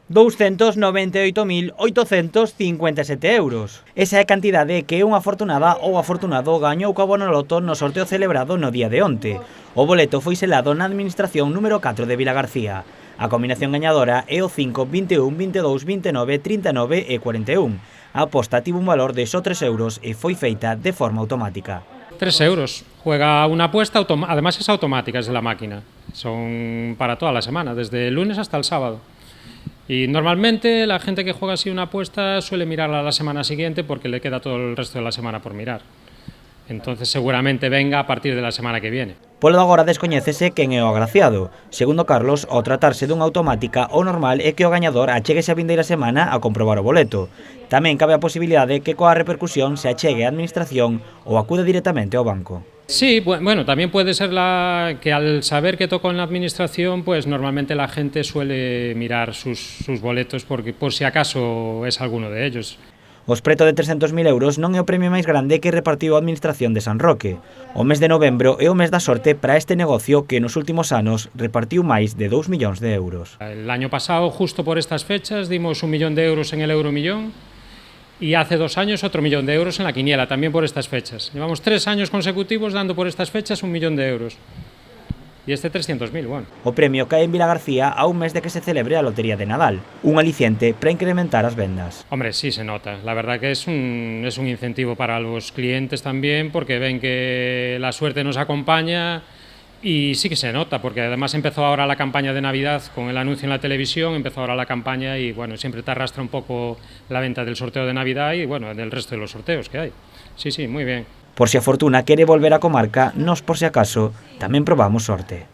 298.857 euros. Esa é a cantidade que unha afortunada ou afortunado gañou co abono loto no sorteo celebrado no día de onte. O boleto foi selado na administración número 4 de Vilagarcía. A combinación gañadora é o 5, 21, 22, 29, 39 e 41. A aposta tivo un valor de só 3 euros e foi feita de forma automática. 3 euros. Juega una apuesta, además es automática, es de la máquina. Son para toda la semana, desde el lunes hasta el sábado. Y normalmente la gente que juega así una apuesta suele mirarla la semana siguiente porque le queda todo el resto de la semana por mirar. Entonces seguramente venga a partir de la semana que viene. Polo de agora descoñécese quen é o agraciado. Segundo Carlos, ao tratarse dunha automática, o normal é que o gañador acheguese a vindeira semana a comprobar o boleto. Tamén cabe a posibilidade que coa repercusión se achegue a administración ou acuda directamente ao banco. Sí, bueno, también puede ser que al saber que tocó en la administración, pues normalmente la gente suele mirar sus boletos porque por si acaso es alguno de ellos. Os preto de 300.000 euros non é o premio máis grande que repartiu a Administración de San Roque. O mes de novembro é o mes da sorte para este negocio que nos últimos anos repartiu máis de 2 millóns de euros. El año pasado, justo por estas fechas, dimos 1 millón de euros en el Euromillón y hace 2 años otro 1 millón de euros en la quiniela, también por estas fechas. Llevamos 3 años consecutivos dando por estas fechas 1 millón de euros. Y este 300.000, bueno. O premio cae en Vilagarcía a un mes de que se celebre a Lotería de Nadal, un aliciente para incrementar as vendas. Hombre, sí se nota. La verdad que es un incentivo para los clientes también porque ven que la suerte nos acompaña y sí que se nota porque además empezó ahora la campaña de Navidad con el anuncio en la televisión, empezó ahora la campaña y bueno, siempre te arrastra un poco la venta del sorteo de Navidad y bueno, del resto de los sorteos que hay. Sí, muy bien. Por si a fortuna quere volver á comarca, nós por si acaso tamén probamos sorte.